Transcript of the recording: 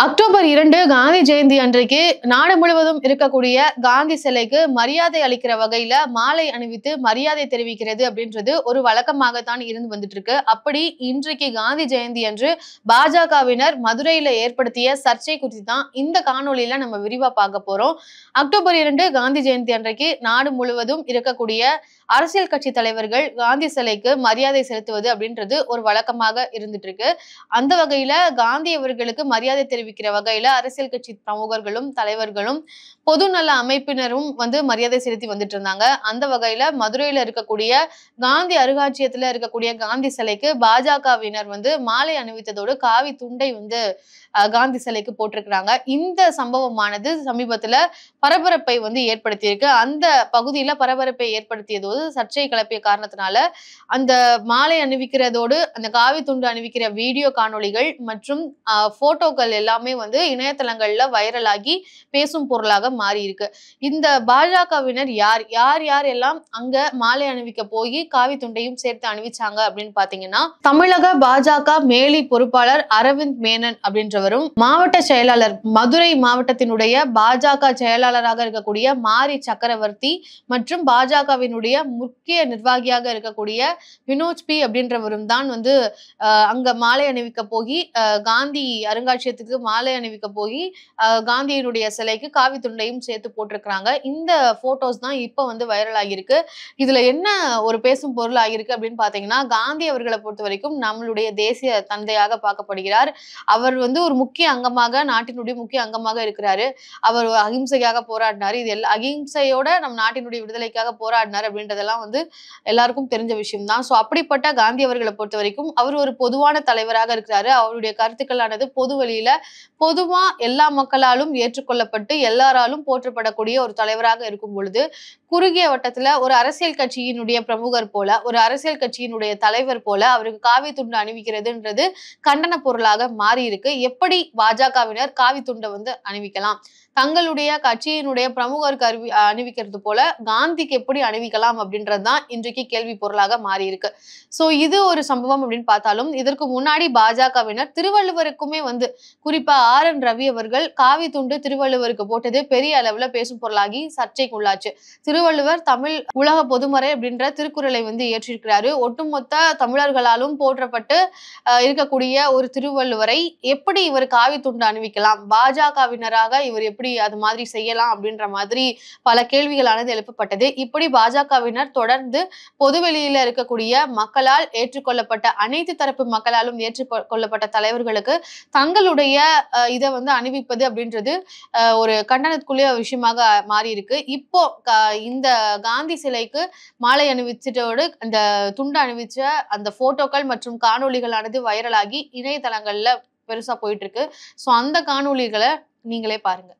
October 2 Gandhi Jayanthi அன்றைக்கு நாடு முழுவதும் இருக்கக்கூடிய காந்தி சிலைக்கு மரியாதை அளிக்கிற வகையில மாலை அணிவித்து மரியாதை தெரிவிக்கிறது அப்படின்றது ஒரு வழக்கமாகத்தான் இருந்து வந்துட்டு இருக்கு. அப்படி இன்றைக்கு காந்தி ஜெயந்தி அன்று பாஜகவினர் மதுரையில ஏற்படுத்திய சர்ச்சை குறித்து தான் இந்த காணொலியில நம்ம விரிவா பார்க்க போறோம். அக்டோபர் 2 காந்தி ஜெயந்தி அன்றைக்கு நாடு முழுவதும் இருக்கக்கூடிய அரசியல் கட்சி தலைவர்கள் காந்தி சிலைக்கு மரியாதை செலுத்துவது அப்படின்றது ஒரு வழக்கமாக இருந்துட்டு இருக்கு. அந்த வகையில காந்தி அவர்களுக்கு மரியாதை தெரிவிக்கிற வகையில அரசியல் கட்சி பிரமுகர்களும் தலைவர்களும் பொதுநல அமைப்பினரும் மரியாதை செலுத்தி வந்துட்டு இருந்தாங்க. அந்த வகையில மதுரையில இருக்கக்கூடிய காந்தி அருங்காட்சியகத்துல இருக்கக்கூடிய காந்தி சிலைக்கு பாஜகவினர் மாலை அணிவித்ததோடு காவி துண்டை காந்தி சிலைக்கு போட்டிருக்கிறாங்க. இந்த சம்பவமானது சமீபத்துல பரபரப்பை ஏற்படுத்தியிருக்கு. அந்த பகுதியில பரபரப்பை ஏற்படுத்தியதோடு சர்ச்சை கிளப்பிய காரணத்தினால அந்த மாலை அணிவிக்கிறதோடு அந்த காவி துண்டு அணிவிக்கிற வீடியோ காணொளிகள் மற்றும் போட்டோக்கள் எல்லாமே இணையதளங்கள்ல வைரலாகி பேசும் பொருளாக மாறி இருக்கு. இந்த பாஜகவினர் யார் எல்லாம் அங்க மாலை அணிவிக்க போய் காவி துண்டையும் சேர்த்து அணிவிச்சாங்க அப்படின்னு பாத்தீங்கன்னா, தமிழக பாஜக மேலி பொறுப்பாளர் அரவிந்த் மேனன் அப்படின்றவரும், மாவட்ட செயலாளர் மதுரை மாவட்டத்தினுடைய பாஜக செயலாளராக இருக்கக்கூடிய மாரி சக்கரவர்த்தி மற்றும் பாஜகவினுடைய முக்கிய நிர்வாகியாக இருக்கக்கூடிய வினோஜ் பி அப்படின்றவரும் தான் அங்க மாலை அணிவிக்க போய் காந்தி அருங்காட்சியகத்துக்கு மாலை அணிவிக்க போய் காந்தியினுடைய சிலைக்கு காவி துண்டையும் சேர்த்து போட்டிருக்கிறாங்க. இந்த போட்டோஸ் தான் இப்ப வைரல் ஆகியிருக்கு. இதுல என்ன ஒரு பேசும் பொருள் ஆகியிருக்கு அப்படின்னு பாத்தீங்கன்னா, காந்தி அவர்களை பொறுத்த வரைக்கும் நம்மளுடைய தேசிய தந்தையாக பார்க்கப்படுகிறார். அவர் ஒரு முக்கிய அங்கமாக, நாட்டினுடைய முக்கிய அங்கமாக இருக்கிறாரு. அவர் அகிம்சைக்காக போராடினாரு. இது அகிம்சையோட நம் நாட்டினுடைய விடுதலைக்காக போராடினார் அப்படின்றதெல்லாம் எல்லாருக்கும் தெரிஞ்ச விஷயம் தான். சோ அப்படிப்பட்ட காந்தி அவர்களை பொறுத்த வரைக்கும் அவர் ஒரு பொதுவான தலைவராக இருக்கிறாரு. அவருடைய கருத்துக்களானது பொது வழியில பொதுவா எல்லா மக்களாலும் ஏற்றுக்கொள்ளப்பட்டு எல்லாராலும் போற்றப்படக்கூடிய ஒரு தலைவராக இருக்கும் பொழுது, குறுகிய வட்டத்துல ஒரு அரசியல் கட்சியினுடைய பிரமுகர் போல, ஒரு அரசியல் கட்சியினுடைய தலைவர் போல அவருக்கு காவி துண்டு அணிவிக்கிறதுன்றது கண்டன பொருளாக மாறி இருக்கு. எப்படி பாஜகவினர் காவி துண்டை அணிவிக்கலாம், தங்களுடைய கட்சியினுடைய பிரமுகருக்கு அணிவிக்கிறது போல காந்திக்கு எப்படி அணிவிக்கலாம் அப்படின்றதுதான் இன்றைக்கு கேள்வி பொருளாக மாறி இருக்கு. சோ இது ஒரு சம்பவம் அப்படின்னு பார்த்தாலும், இதற்கு முன்னாடி பாஜகவினர் திருவள்ளுவருக்குமே குறிப்பா RN ரவி அவர்கள் காவி துண்டு திருவள்ளுவருக்கு போட்டது பெரிய அளவுல பேசும் பொருளாகி சர்ச்சைக்குள்ளாச்சு. திருவள்ளுவர் தமிழ் உலக பொதுமறை அப்படின்ற திருக்குறளை இயற்றியிருக்கிறாரு. ஒட்டுமொத்த தமிழர்களாலும் போற்றப்பட்டு இருக்கக்கூடிய ஒரு திருவள்ளுவரை எப்படி இவர் காவி துண்டு அணிவிக்கலாம், பாஜகவினராக இவர் எப்படி அது மாதிரி செய்யலாம் அப்படின்ற மாதிரி பல கேள்விகளானது எழுப்பப்பட்டது. இப்படி பாஜகவினர் தொடர்ந்து பொதுவெளியில இருக்கக்கூடிய மக்களால் ஏற்றுக்கொள்ளப்பட்ட அனைத்து தரப்பு மக்களாலும் ஏற்றுக்கொள்ளப்பட்ட தலைவர்களுக்கு தங்களுடைய இதை அணிவிப்பது அப்படின்றது ஒரு கண்டனத்துக்குரிய விஷயமாக மாறி இருக்கு. இப்போ இந்த காந்தி சிலைக்கு மாலை அணிவிச்சதோடு அந்த துண்டு அணிவிச்ச அந்த போட்டோக்கள் மற்றும் காணொளிகளானது வைரலாகி இணையதளங்கள்ல பெருசா போயிட்டு இருக்கு. சோ அந்த காணொளிகளை நீங்களே பாருங்க.